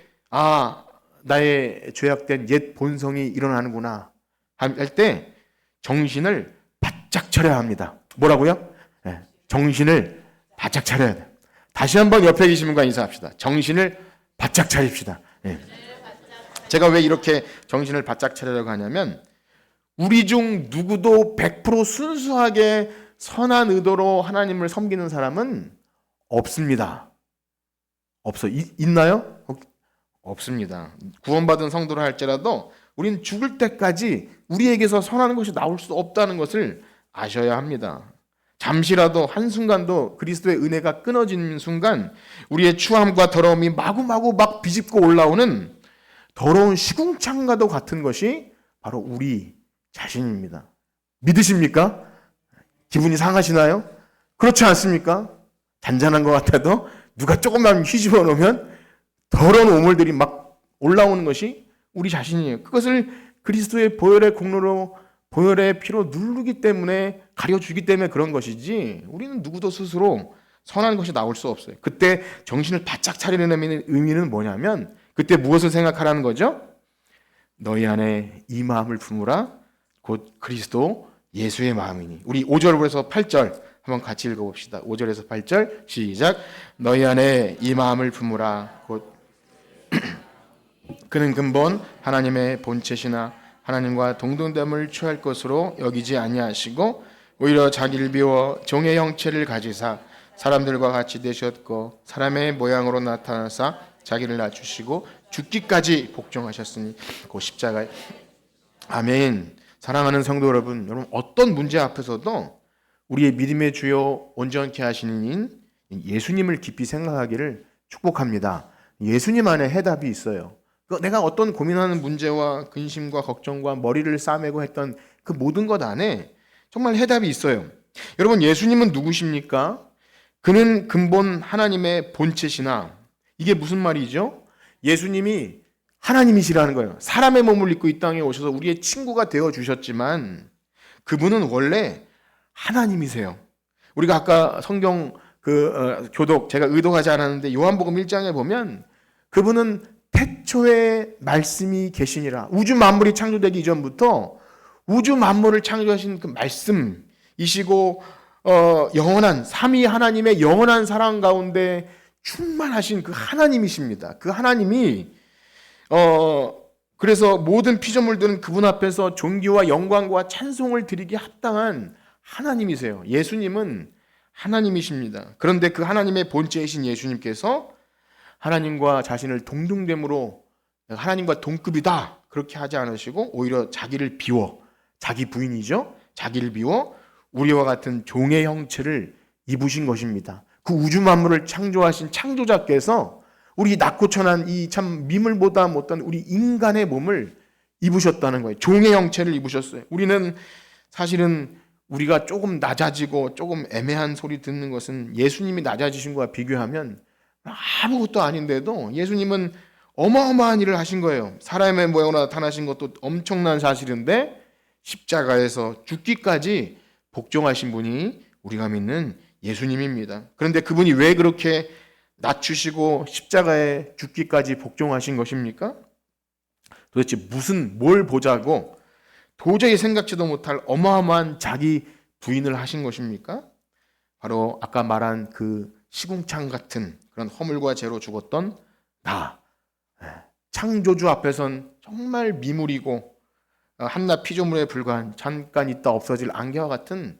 나의 죄악된 옛 본성이 일어나는구나 할 때 정신을 바짝 차려야 합니다. 뭐라고요? 정신을 바짝 차려야 돼요. 다시 한번 옆에 계신 분과 인사합시다. 정신을 바짝 차립시다. 제가 왜 이렇게 정신을 바짝 차리려고 하냐면, 우리 중 누구도 100% 순수하게 선한 의도로 하나님을 섬기는 사람은 없습니다. 있나요? 없습니다. 구원받은 성도라 할지라도 우리는 죽을 때까지 우리에게서 선한 것이 나올 수 없다는 것을 아셔야 합니다. 잠시라도 한순간도 그리스도의 은혜가 끊어지는 순간 우리의 추함과 더러움이 마구마구 막 비집고 올라오는 더러운 시궁창과도 같은 것이 바로 우리 자신입니다. 믿으십니까? 기분이 상하시나요? 그렇지 않습니까? 잔잔한 것 같아도 누가 조금만 휘집어 놓으면 더러운 오물들이 막 올라오는 것이 우리 자신이에요. 그것을 그리스도의 보혈의 공로로, 보혈의 피로 누르기 때문에, 가려주기 때문에 그런 것이지, 우리는 누구도 스스로 선한 것이 나올 수 없어요. 그때 정신을 바짝 차리는 의미는 뭐냐면, 그때 무엇을 생각하라는 거죠? 너희 안에 이 마음을 품으라, 곧 그리스도 예수의 마음이니. 우리 5절부터 8절 한번 같이 읽어봅시다. 5절에서 8절 시작. 너희 안에 이 마음을 품으라, 곧 그는 근본 하나님의 본체시나 하나님과 동등됨을 취할 것으로 여기지 아니하시고 오히려 자기를 비워 종의 형체를 가지사 사람들과 같이 되셨고 사람의 모양으로 나타나사 자기를 낮추시고 죽기까지 복종하셨으니 그 십자가에. 아멘. 사랑하는 성도 여러분, 어떤 문제 앞에서도 우리의 믿음의 주요 온전케 하시는 인 예수님을 깊이 생각하기를 축복합니다. 예수님 안에 해답이 있어요. 내가 어떤 고민하는 문제와 근심과 걱정과 머리를 싸매고 했던 그 모든 것 안에 정말 해답이 있어요. 여러분, 예수님은 누구십니까? 그는 근본 하나님의 본체시나, 이게 무슨 말이죠? 예수님이 하나님이시라는 거예요. 사람의 몸을 입고 이 땅에 오셔서 우리의 친구가 되어 주셨지만 그분은 원래 하나님이세요. 우리가 아까 성경 교독 제가 의도하지 않았는데 요한복음 1장에 보면 그분은 태초에 말씀이 계시니라. 우주 만물이 창조되기 이전부터 우주 만물을 창조하신 그 말씀이시고 영원한 삼위 하나님의 영원한 사랑 가운데 충만하신 그 하나님이십니다. 그 하나님이 그래서 모든 피조물들은 그분 앞에서 존귀와 영광과 찬송을 드리기 합당한 하나님이세요. 예수님은 하나님이십니다. 그런데 그 하나님의 본체이신 예수님께서 하나님과 자신을 동등됨으로 하나님과 동급이다 그렇게 하지 않으시고 오히려 자기를 비워, 자기 부인이죠. 자기를 비워 우리와 같은 종의 형체를 입으신 것입니다. 그 우주 만물을 창조하신 창조자께서 우리 낮고 천한 이 참 미물보다 못한 우리 인간의 몸을 입으셨다는 거예요. 종의 형체를 입으셨어요. 우리는 사실은 우리가 조금 낮아지고 조금 애매한 소리 듣는 것은 예수님이 낮아지신 것과 비교하면 아무것도 아닌데도 예수님은 어마어마한 일을 하신 거예요. 사람의 모양으로 나타나신 것도 엄청난 사실인데 십자가에서 죽기까지 복종하신 분이 우리가 믿는 예수님입니다. 그런데 그분이 왜 그렇게 낮추시고 십자가에 죽기까지 복종하신 것입니까? 도대체 뭘 보자고 도저히 생각지도 못할 어마어마한 자기 부인을 하신 것입니까? 바로 아까 말한 그 시궁창 같은 그런 허물과 죄로 죽었던 나, 창조주 앞에선 정말 미물이고 한낱 피조물에 불과한 잠깐 있다 없어질 안개와 같은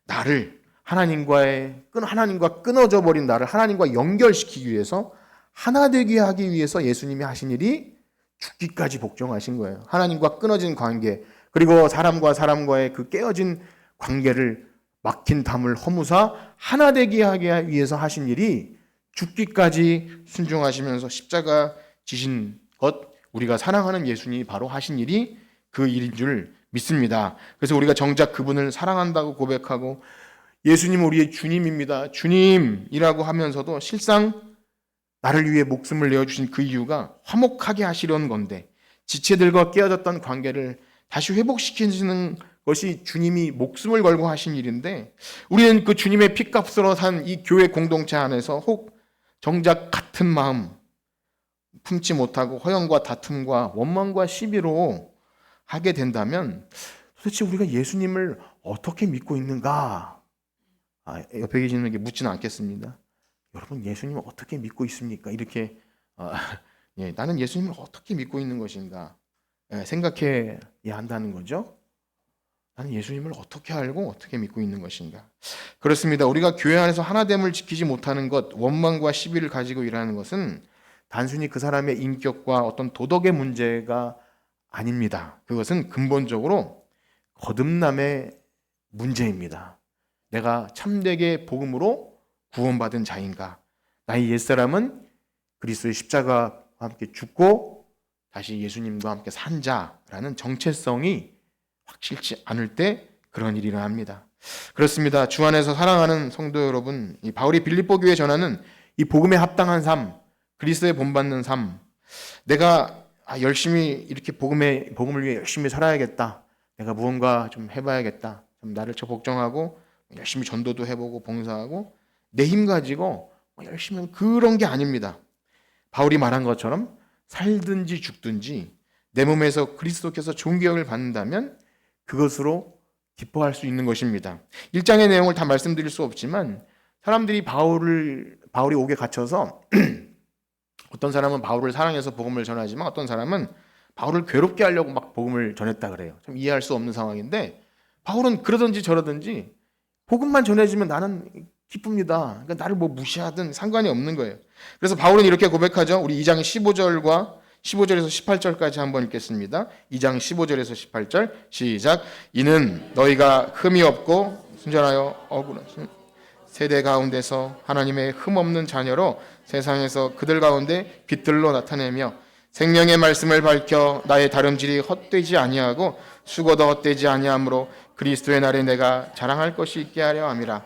나를 하나님과 끊어져 버린 나를 하나님과 연결시키기 위해서 하나 되게 하기 위해서 예수님이 하신 일이 죽기까지 복종하신 거예요. 하나님과 끊어진 관계, 그리고 사람과 사람과의 그 깨어진 관계를 막힌 담을 허무사 하나 되게 하기 위해서 하신 일이 죽기까지 순종하시면서 십자가 지신 것, 우리가 사랑하는 예수님이 바로 하신 일이 그 일인 줄 믿습니다. 그래서 우리가 정작 그분을 사랑한다고 고백하고 예수님은 우리의 주님입니다, 주님이라고 하면서도 실상 나를 위해 목숨을 내어주신 그 이유가 화목하게 하시려는 건데, 지체들과 깨어졌던 관계를 다시 회복시키는 것이 주님이 목숨을 걸고 하신 일인데, 우리는 그 주님의 피값으로 산 이 교회 공동체 안에서 혹 정작 같은 마음 품지 못하고 허영과 다툼과 원망과 시비로 하게 된다면 도대체 우리가 예수님을 어떻게 믿고 있는가? 옆에 계시는 분에게 묻지는 않겠습니다. 여러분, 예수님을 어떻게 믿고 있습니까? 이렇게 나는 예수님을 어떻게 믿고 있는 것인가 생각해야 한다는 거죠. 나는 예수님을 어떻게 알고 어떻게 믿고 있는 것인가. 그렇습니다. 우리가 교회 안에서 하나됨을 지키지 못하는 것, 원망과 시비를 가지고 일하는 것은 단순히 그 사람의 인격과 어떤 도덕의 문제가 아닙니다. 그것은 근본적으로 거듭남의 문제입니다. 내가 참되게 복음으로 구원받은 자인가? 나의 옛사람은 그리스도의 십자가와 함께 죽고 다시 예수님과 함께 산 자라는 정체성이 확실치 않을 때 그런 일이 일어납니다. 그렇습니다. 주 안에서 사랑하는 성도 여러분, 이 바울이 빌립보 교회에 전하는 이 복음에 합당한 삶, 그리스도에 본받는 삶, 내가 열심히 이렇게 복음을 위해 열심히 살아야겠다, 내가 무언가 좀 해봐야겠다, 좀 나를 복종하고 열심히 전도도 해보고 봉사하고 내 힘 가지고 열심히 하면 그런 게 아닙니다. 바울이 말한 것처럼 살든지 죽든지 내 몸에서 그리스도께서 존귀함을 받는다면 그것으로 기뻐할 수 있는 것입니다. 1장의 내용을 다 말씀드릴 수 없지만 사람들이 바울이 옥에 갇혀서 어떤 사람은 바울을 사랑해서 복음을 전하지만 어떤 사람은 바울을 괴롭게 하려고 막 복음을 전했다 그래요. 좀 이해할 수 없는 상황인데 바울은 그러든지 저러든지 복음만 전해지면 나는 기쁩니다. 그러니까 나를 뭐 무시하든 상관이 없는 거예요. 그래서 바울은 이렇게 고백하죠. 우리 2장 15절에서 18절까지 한번 읽겠습니다. 2장 15절에서 18절 시작. 이는 너희가 흠이 없고 순전하여 억울한 세대 가운데서 하나님의 흠 없는 자녀로 세상에서 그들 가운데 빛들로 나타내며 생명의 말씀을 밝혀 나의 다름질이 헛되지 아니하고 수고도 헛되지 아니하므로 그리스도의 날에 내가 자랑할 것이 있게 하려 함이라.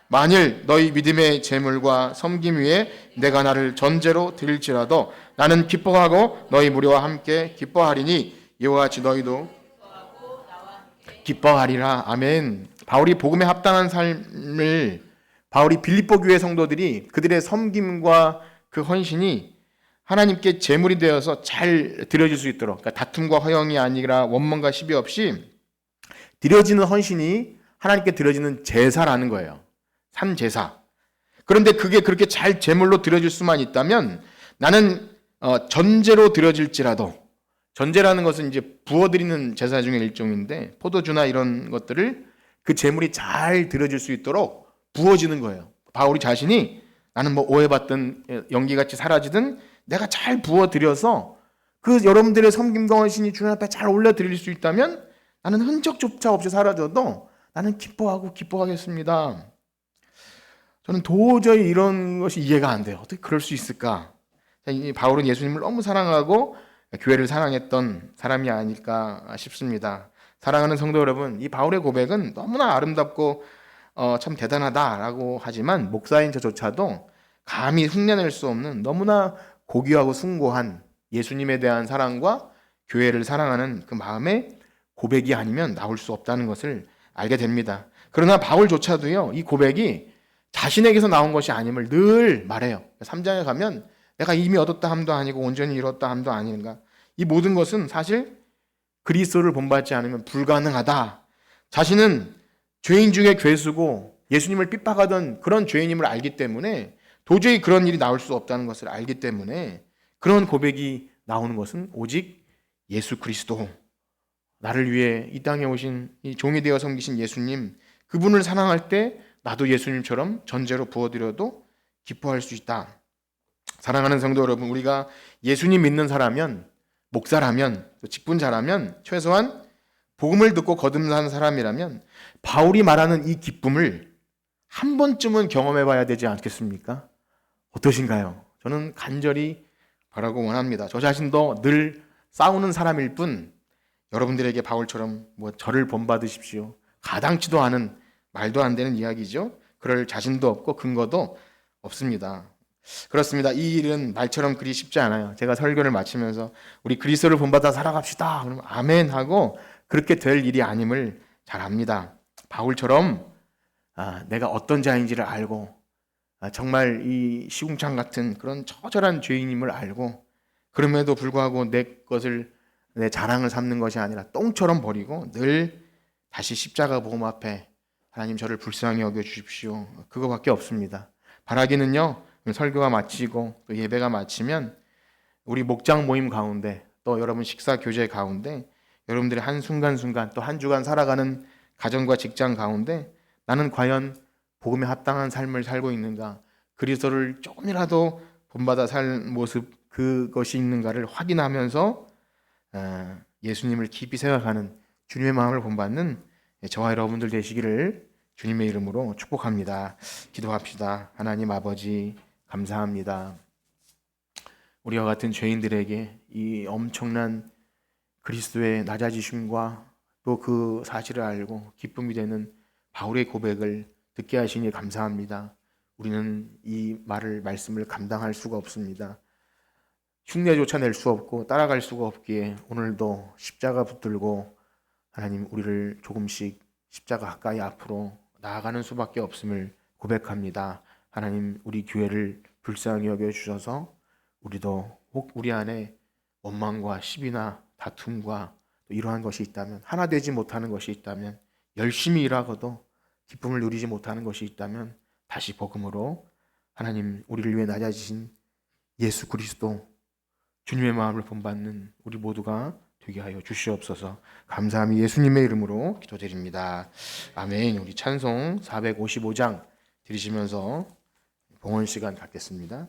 만일 너희 믿음의 재물과 섬김 위에 내가 나를 전제로 드릴지라도 나는 기뻐하고 너희 무리와 함께 기뻐하리니 이와 같이 너희도 기뻐하리라. 아멘. 바울이 복음에 합당한 삶을 바울이 빌립보 교회 성도들이 그들의 섬김과 그 헌신이 하나님께 제물이 되어서 잘 드려질 수 있도록, 그러니까 다툼과 허영이 아니라 원망과 시비 없이 드려지는 헌신이 하나님께 드려지는 제사라는 거예요. 산제사. 그런데 그게 그렇게 잘 제물로 드려질 수만 있다면 나는 전제로 드려질지라도, 전제라는 것은 이제 부어드리는 제사 중에 일종인데 포도주나 이런 것들을 그 제물이 잘 드려질 수 있도록 부어지는 거예요. 바울이 자신이 나는 뭐 오해받든 연기같이 사라지든 내가 잘 부어드려서 그 여러분들의 섬김과 헌신이 주님 앞에 잘 올려드릴 수 있다면 나는 흔적조차 없이 사라져도 나는 기뻐하고 기뻐하겠습니다. 저는 도저히 이런 것이 이해가 안 돼요. 어떻게 그럴 수 있을까? 바울은 예수님을 너무 사랑하고 교회를 사랑했던 사람이 아닐까 싶습니다. 사랑하는 성도 여러분, 이 바울의 고백은 너무나 아름답고 참 대단하다라고 하지만 목사인 저조차도 감히 흉내낼 수 없는 너무나 고귀하고 숭고한 예수님에 대한 사랑과 교회를 사랑하는 그 마음의 고백이 아니면 나올 수 없다는 것을 알게 됩니다. 그러나 바울조차도요, 이 고백이 자신에게서 나온 것이 아님을 늘 말해요. 3장에 가면 내가 이미 얻었다 함도 아니고 온전히 이뤘다 함도 아닌가. 이 모든 것은 사실 그리스도를 본받지 않으면 불가능하다. 자신은 죄인 중에 괴수고 예수님을 핍박하던 그런 죄인임을 알기 때문에 도저히 그런 일이 나올 수 없다는 것을 알기 때문에 그런 고백이 나오는 것은 오직 예수 그리스도, 나를 위해 이 땅에 오신 이 종이 되어 섬기신 예수님, 그분을 사랑할 때 나도 예수님처럼 전제로 부어드려도 기뻐할 수 있다. 사랑하는 성도 여러분, 우리가 예수님 믿는 사람이면, 목사라면, 직분자라면, 최소한 복음을 듣고 거듭난 사람이라면 바울이 말하는 이 기쁨을 한 번쯤은 경험해 봐야 되지 않겠습니까? 어떠신가요? 저는 간절히 바라고 원합니다. 저 자신도 늘 싸우는 사람일 뿐 여러분들에게 바울처럼 뭐 저를 본받으십시오, 가당치도 않은 말도 안 되는 이야기죠. 그럴 자신도 없고 근거도 없습니다. 그렇습니다. 이 일은 말처럼 그리 쉽지 않아요. 제가 설교를 마치면서 우리 그리스도를 본받아 살아갑시다, 그러면 아멘 하고 그렇게 될 일이 아님을 잘 압니다. 바울처럼 내가 어떤 자인지를 알고 정말 이 시궁창 같은 그런 처절한 죄인임을 알고 그럼에도 불구하고 내 자랑을 삼는 것이 아니라 똥처럼 버리고 늘 다시 십자가 보험 앞에 하나님 저를 불쌍히 여겨주십시오, 그거밖에 없습니다. 바라기는요, 설교가 마치고 또 예배가 마치면 우리 목장 모임 가운데 또 여러분 식사 교제 가운데 여러분들의 한순간순간 또 한 주간 살아가는 가정과 직장 가운데 나는 과연 복음에 합당한 삶을 살고 있는가, 그리스도를 조금이라도 본받아 살 모습, 그것이 있는가를 확인하면서 예수님을 깊이 생각하는 주님의 마음을 본받는 저와 여러분들 되시기를 주님의 이름으로 축복합니다. 기도합시다. 하나님 아버지, 감사합니다. 우리와 같은 죄인들에게 이 엄청난 그리스도의 낮아지심과 또 그 사실을 알고 기쁨이 되는 바울의 고백을 듣게 하시니 감사합니다. 우리는 이 말씀을 감당할 수가 없습니다. 흉내조차 낼 수 없고 따라갈 수가 없기에 오늘도 십자가 붙들고 하나님 우리를 조금씩 십자가 가까이 앞으로 나아가는 수밖에 없음을 고백합니다. 하나님 우리 교회를 불쌍히 여겨주셔서 우리도 혹 우리 안에 원망과 시비나 다툼과 또 이러한 것이 있다면, 하나 되지 못하는 것이 있다면, 열심히 일하고도 기쁨을 누리지 못하는 것이 있다면 다시 복음으로 하나님 우리를 위해 낮아지신 예수 그리스도 주님의 마음을 본받는 우리 모두가 되게 하여 주시옵소서. 감사함이 예수님의 이름으로 기도드립니다. 아멘. 우리 찬송 455장 들으시면서 봉헌 시간 갖겠습니다.